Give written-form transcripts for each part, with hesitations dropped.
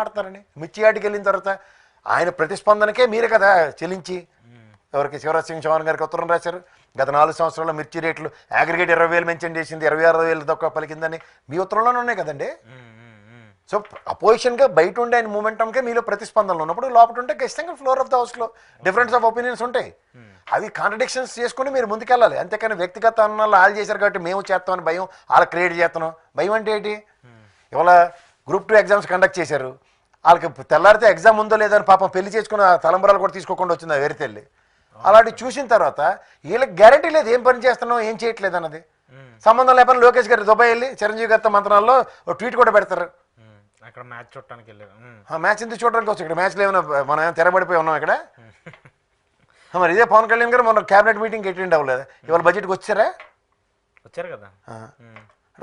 ఆడతారని మిర్చియాటికి వెళ్ళిన తర్వాత ఆయన ప్రతిస్పందనకే మీరే కదా చెల్లించి ఎవరికి శివరాజ్ సింగ్ చౌహాన్ గారికి ఉత్తరం రాశారు. గత 4 సంవత్సరాల్లో మిర్చి రేట్లు అగ్రిగేట్ 20,000 మెన్షన్ చేసింది, 26,000 దాకా పలికిందని మీ ఉత్తరంలోనే ఉన్నాయి కదండి. సో అపోజిషన్గా బయట ఉండే ఆయన మూమెంటంకే మీలో ప్రతిస్పందనలు ఉన్నప్పుడు లోపల ఉంటే ఖచ్చితంగా ఫ్లోర్ ఆఫ్ ద హౌస్లో డిఫరెన్స్ ఆఫ్ ఒపీనియన్స్ ఉంటాయి. అవి కాంట్రడిక్షన్స్ చేసుకుని మీరు ముందుకెళ్ళాలి. అంతేకాని వ్యక్తిగత అన్నాళ్ళు వాళ్ళు చేశారు కాబట్టి మేము చేస్తామని భయం, వాళ్ళకి క్రియేట్ చేస్తున్నాం. భయం అంటే ఏంటి? ఇవాళ గ్రూప్ 2 ఎగ్జామ్స్ కండక్ట్ చేశారు, వాళ్ళకి తెల్లారితే ఎగ్జామ్ ఉందో లేదని పాపం పెళ్లి చేసుకున్న తలంబరాలు కూడా తీసుకోకుండా వచ్చింది ఆ వేరే తెల్లి. అలాంటివి చూసిన తర్వాత వీళ్ళకి గ్యారంటీ లేదు ఏం పని చేస్తున్నాం ఏం చేయట్లేదు అన్నది. సంబంధం లేకపోతే లోకేష్ గారు దుబాయ్ వెళ్ళి చిరంజీవి గారితో మంత్రాల్లో ట్వీట్ కూడా పెడతారు. అక్కడ మ్యాచ్ చూడటానికి వెళ్ళారు. మ్యాచ్ ఎందుకు చూడడానికి వచ్చి ఇక్కడ మ్యాచ్లో ఏమైనా మనం ఏమైనా తెరబడిపోయి ఉన్నాం ఇక్కడ. మరి ఇదే పవన్ కళ్యాణ్ గారు మొన్న క్యాబినెట్ మీటింగ్కి అటెండ్ అవ్వలేదు, ఇవాళ బడ్జెట్కి వచ్చారా? వచ్చారు కదా.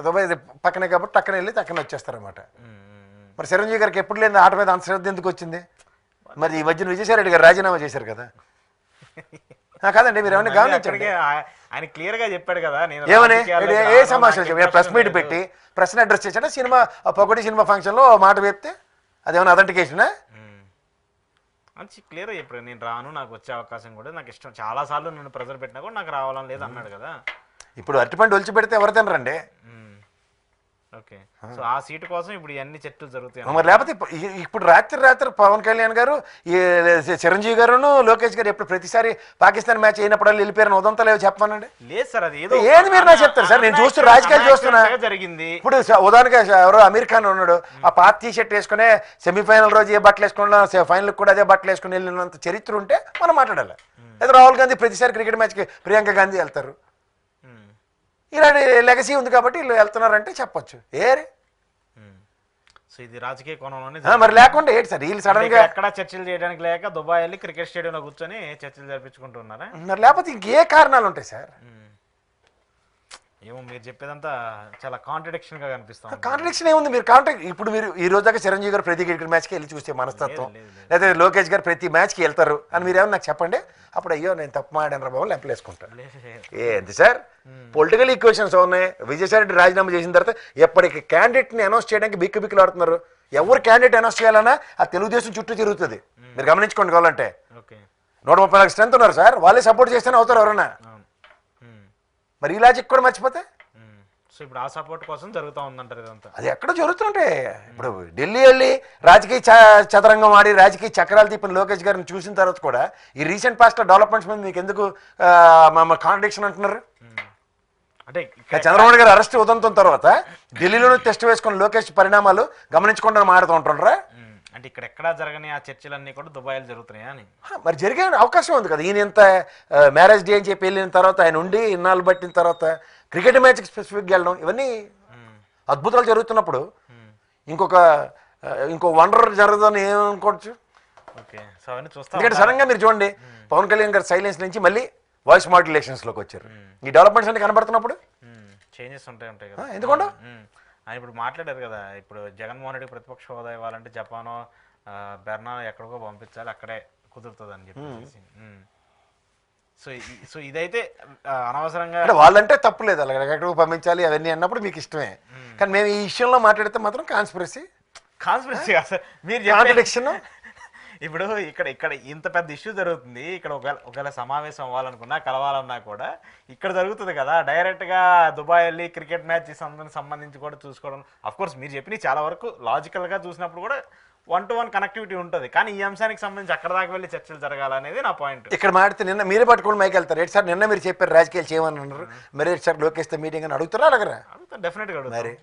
దుబాయ్ పక్కనే కాబట్టి టక్కన వెళ్ళి టక్కన వచ్చేస్తారన్నమాట. మరి చిరంజీవి గారికి ఎప్పుడు లేని ఆట మీద అంత శ్రద్ధ ఎందుకు వచ్చింది? మరి ఈ మధ్యన విజయసాయి రెడ్డి గారు రాజీనామా చేశారు కదా. కాదండి మీరు ఏమైనా గమనించండి. ఆయన క్లియర్ గా చెప్పాడు కదా. ఏమని ఏ సమాచారం చెప్పి ప్రెస్ మీట్ పెట్టి ప్రశ్న అడ్రస్ చేశాడా? సినిమా పొగటి సినిమా ఫంక్షన్ లో మాట చెప్తే అదేమన్నా అథెంటికేషనా? మంచి క్లియర్ చెప్పాడు, నేను రాను, నాకు వచ్చే అవకాశం కూడా నాకు ఇష్టం, చాలా సార్లు నన్ను ప్రెజర్ పెట్టినా కూడా నాకు రావాలని లేదు అన్నాడు కదా. ఇప్పుడు అరటిపండు ఒలిచి పెడితే ఎవరు తినరండి. ఓకే, సో ఆ సీటు కోసం ఇప్పుడు ఇవన్నీ చర్చలు జరుగుతాయి. మరి లేకపోతే ఇప్పుడు రాత్రి పవన్ కళ్యాణ్ గారు చిరంజీవి గారును లోకేష్ గారు ఎప్పుడు ప్రతిసారి పాకిస్తాన్ మ్యాచ్ అయినప్పుడు వెళ్ళిపోయారని ఉదంతా లేవు చెప్పానండి. లేదు సార్, అది ఏది మీరు నాకు చెప్తారు సార్, నేను చూస్తూ రాజకీయాలు చూస్తున్నా. జరిగింది ఇప్పుడు ఉదాహరణగా ఎవరో అమీర్ ఖాన్ ఉన్నాడు, ఆ పాత టీ షర్ట్ వేసుకునే సెమీఫైనల్ రోజు ఏ బట్టలు వేసుకున్నా ఫైనల్ కూడా అదే బట్టలు వేసుకుని వెళ్ళినంత చరిత్ర ఉంటే మనం మాట్లాడాలి. లేదా రాహుల్ గాంధీ ప్రతిసారి క్రికెట్ మ్యాచ్కి ప్రియాంక గాంధీ వెళ్తారు, ఇలాంటి లెగసీ ఉంది కాబట్టి వీళ్ళు వెళ్తున్నారంటే చెప్పొచ్చు. ఏరే సో ఇది రాజకీయ కోణంలోనే మరి లేకుండా ఏంటి సార్ వీళ్ళు సడన్ గా ఎక్కడ చర్చలు చేయడానికి లేక దుబాయ్ వెళ్ళి క్రికెట్ స్టేడియంలో కూర్చొని చర్చలు జరిపించుకుంటున్నారా? మరి లేకపోతే ఇంకే కారణాలు ఉంటాయి సార్. ఏమో మీరు చెప్పేదంతా చాలా కాంట్రడిక్షన్ గా కనిపిస్తుంది. కాంట్రడిక్షన్ ఏముంది? మీరు ఇప్పుడు మీరు ఈ రోజు దాకా చిరంజీవి గారు ప్రతి క్రికెట్ మ్యాచ్కి వెళ్ళి చూసే మనస్తత్వం, లేదా లోకేష్ గారు ప్రతి మ్యాచ్కి వెళ్తారు అని మీరు ఏమన్నా నాకు చెప్పండి. అప్పుడు అయ్యో నేను తప్పు మాడాను రా బాబు లెంపలేసుకుంటాను. ఏంటి సార్ పొలిటికల్ ఈక్వేషన్స్ ఉన్నాయి. విజయసాయి రెడ్డి రాజీనామా చేసిన తర్వాత ఎప్పటికి క్యాండిడేట్ని అనౌన్స్ చేయడానికి బిక్కులు ఆడుతున్నారు. ఎవరు క్యాండిడేట్ అనౌన్స్ చేయాలన్నా ఆ తెలుగుదేశం చుట్టూ తిరుగుతుంది. మీరు గమనించుకోండి కావాలంటే. 134 స్ట్రెంత్ ఉన్నారు సార్, వాళ్ళే సపోర్ట్ చేస్తేనే అవుతారు ఎవరన్నా. మరి ఈ లాజిక్ కూడా మర్చిపోతే సో ఇప్పుడు ఆ సపోర్ట్ కోసం జరుగుతూ ఉందంటారు ఇదంతా. అది ఎక్కడ జరుగుతుంటే ఇప్పుడు ఢిల్లీ వెళ్ళి రాజకీయ చదరంగం ఆడి రాజకీయ చక్రాలు తిప్పిన లోకేష్ గారిని చూసిన తర్వాత కూడా ఈ రీసెంట్ పాస్ట్ డెవలప్మెంట్స్ మీద మీకు ఎందుకు కాంట్రడిక్షన్ అంటున్నారు? అంటే చంద్రబాబు గారు అరెస్ట్ ఉదంతం తర్వాత ఢిల్లీలోనే టెస్ట్ వేసుకున్న లోకేష్ పరిణామాలు గమనించకుండా మాడుతూ ఉంటుండ్రా? అంటే ఇక్కడ ఎక్కడా జరగని ఆ చర్చలన్నీ కూడా దుబాయ్లో జరుగుతున్నాయా అని. మరి జరిగే అవకాశం ఉంది కదా. ఈయన ఇంత మ్యారేజ్ డే అని చెప్పి వెళ్ళిన తర్వాత ఆయన ఉండి ఇన్నాళ్ళు పట్టిన తర్వాత క్రికెట్ మ్యాచ్కి స్పెసిఫిక్గా వెళ్ళడం, ఇవన్నీ అద్భుతాలు జరుగుతున్నప్పుడు ఇంకో వండర్ జరగదని ఏమనుకోవచ్చు. ఓకే, సో అవన్నీ చూస్తాం. ఎందుకంటే సడన్గా మీరు చూడండి పవన్ కళ్యాణ్ గారు సైలెన్స్ నుంచి మళ్ళీ వాయిస్ మాడ్యులేషన్స్లోకి వచ్చారు. ఈ డెవలప్మెంట్స్ అన్ని కనబడుతున్నప్పుడు చేంజెస్ ఉంటాయి కదా. ఎందుకంటే ఆయన ఇప్పుడు మాట్లాడారు కదా, ఇప్పుడు జగన్మోహన్ రెడ్డి ప్రతిపక్ష హోదా ఇవ్వాలంటే జపానో బెర్నా ఎక్కడికో పంపించాలి, అక్కడే కుదురుతుంది అని చెప్పేసి. సో ఇదైతే అనవసరంగా వాళ్ళంటే తప్పు లేదు, అలాగే ఎక్కడికో పంపించాలి అవన్నీ అన్నప్పుడు మీకు ఇష్టమే. కానీ మేము ఈ విషయంలో మాట్లాడితే మాత్రం కాన్స్పిరసీ మీరు కాంట్రడిక్షన్. ఇప్పుడు ఇక్కడ ఇంత పెద్ద ఇష్యూ జరుగుతుంది, ఇక్కడ ఒకవేళ సమావేశం అవ్వాలనుకున్నా కలవాలన్నా కూడా ఇక్కడ జరుగుతుంది కదా. డైరెక్ట్గా దుబాయ్ వెళ్ళి క్రికెట్ మ్యాచ్ సంబంధించి కూడా చూసుకోవడం, అఫ్కోర్స్ మీరు చెప్పిన చాలా వరకు లాజికల్గా చూసినప్పుడు కూడా 1-to-1 కనెక్టివిటీ ఉంటుంది. కానీ ఈ అంశానికి సంబంధించి అక్కడ దాకా వెళ్ళి చర్చలు జరగాలనేది నా పాయింట్. ఇక్కడ మాడితే నిన్న మీరే పట్టుకోండి మైకి వెళ్తారు. ఏంటి సార్ నిన్న మీరు చెప్పారు రాజకీయాలు చేయమని అన్నారు, మరి సార్ లోకేష్ మీటింగ్ అని అడుగుతారా? అడగరా? అడుగుతాను, డెఫినెట్గా అడుగుతారు.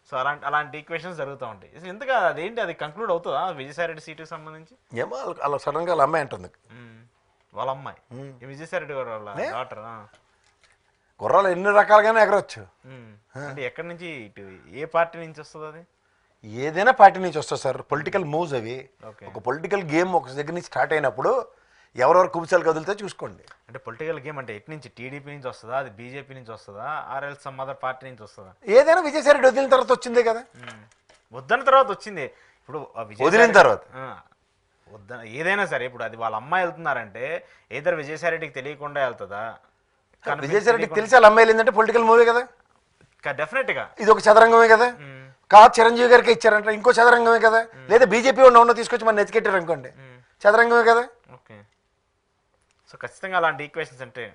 సో అలాంటి ఈక్వేషన్స్ జరుగుతూ ఉంటాయి. ఎందుకు అదేంటి అది కంక్లూడ్ అవుతుందా విజయసాయి రెడ్డి సీటుకి సంబంధించి? ఏమో అలా సడన్గా వాళ్ళ అమ్మాయి అంటుంది. వాళ్ళ అమ్మాయి విజయసాయి రెడ్డి గారు వాళ్ళ డాటర్. గుర్రాలు ఎన్ని రకాలుగానే ఎగరవచ్చు. అంటే ఎక్కడి నుంచి ఇటు ఏ పార్టీ నుంచి వస్తుంది? అది ఏదైనా పార్టీ నుంచి వస్తుంది సార్. పొలిటికల్ మూవ్స్ అవి. ఒక పొలిటికల్ గేమ్ ఒక దగ్గర నుంచి స్టార్ట్ అయినప్పుడు ఎవరెవరు కుబుసాలు కదులుతో చూసుకోండి. అంటే పొలిటికల్ గేమ్ అంటే ఎటు నుంచి? టీడీపీ నుంచి వస్తుందా, అది బీజేపీ నుంచి వస్తుందా, ఆర్ఎల్ సమ్ అదర్ పార్టీ నుంచి వస్తుందా? ఏదైనా విజయసాయి రెడ్డి వదిలిన తర్వాత వచ్చిందే కదా. వద్దన్న తర్వాత వచ్చింది. ఇప్పుడు వదిలిన తర్వాత ఏదైనా సరే ఇప్పుడు అది వాళ్ళ అమ్మాయి వెళ్తున్నారంటే ఏదైనా విజయసాయి రెడ్డికి తెలియకుండా వెళ్తుందా? విజయసాయి రెడ్డికి తెలిసి వాళ్ళ అమ్మాయి ఏంటంటే పొలిటికల్ మూవీ కదా. డెఫినెట్ గా ఇది ఒక చదరంగమే కదా. కాదు చిరంజీవి గారికి ఇచ్చారంట, ఇంకో చదరంగమే కదా. లేదా బీజేపీ ఉన్న తీసుకొచ్చి మన నెతికెట్టారు అనుకోండి, చదరంగమే కదా. ఓకే. సో ఖచ్చితంగా అలాంటి ఈక్వేషన్స్ అంటే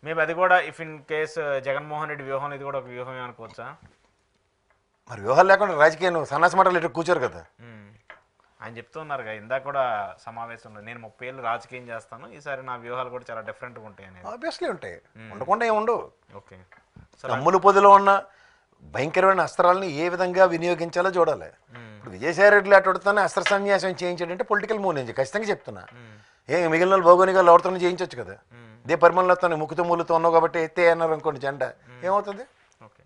మేబీ అది కూడా if in case Jaganmohan Reddy వ్యూహం ఇది కూడా ఒక వ్యూహమే అనుకోవచ్చా? మరి వ్యూహాలు లేకుండా రాజకీయం సన్నాసి మాటలు ఇటు కూర్చోరు కదా. ఆయన చెప్తూ ఉన్నారు కదా ఇందాక కూడా సమావేశంలో, నేను 30 ఏళ్ళు రాజకీయం చేస్తాను, ఈసారి నా వ్యూహాలు కూడా చాలా డిఫరెంట్గా ఉంటాయి అనేది. ఆబ్వియస్లీ ఉంటాయి, ఉండకుండా ఏమి ఉండవు. ఓకే. అమ్ములు పొదిలో ఉన్న భయంకరమైన అస్త్రాలని ఏ విధంగా వినియోగించాలో చూడాలి. ఇప్పుడు విజయసాయి రెడ్డి అటుడుతానే అస్త్ర సన్యాసం చేయించాడంటే పొలిటికల్ మూవ్ నుంచి ఖచ్చితంగా చెప్తున్నా. మిగిలిన వాళ్ళు భౌగోళికాలు ఎవరితో చేయించవచ్చు కదా. ఇదే పరిమళతో ముక్కుతో మూలుతో ఉన్నావు కాబట్టి ఎత్తే అన్నారు అనుకోండి జెండా, ఏమవుతుంది? ఓకే.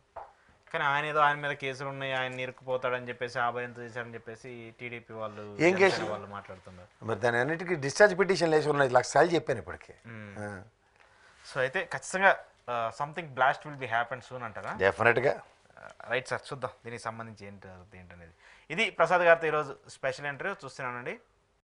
కానీ ఆయన ఏదో ఆయన మీద కేసులు ఉన్నాయి, ఆయన ఇరుక్కుపోతాడని చెప్పేసి ఆభయంతో చేశారని చెప్పేసి టీడీపీ వాళ్ళు ఏం కేసులు వాళ్ళు మాట్లాడుతున్నారు. మరి దాని అన్నిటికీ డిశ్చార్జ్ పిటిషన్ వేసి ఉన్నాయి, లక్షలు చెప్పాను ఇప్పటికీ. సో అయితే ఖచ్చితంగా something blast will be happen soon అంటారా? డెఫినెట్గా. రైట్ సార్, చూద్దాం దీనికి సంబంధించి ఏంటనేది. ఇది ప్రసాద్ గారితో ఈరోజు స్పెషల్ ఇంటర్వ్యూ చూస్తున్నానండి.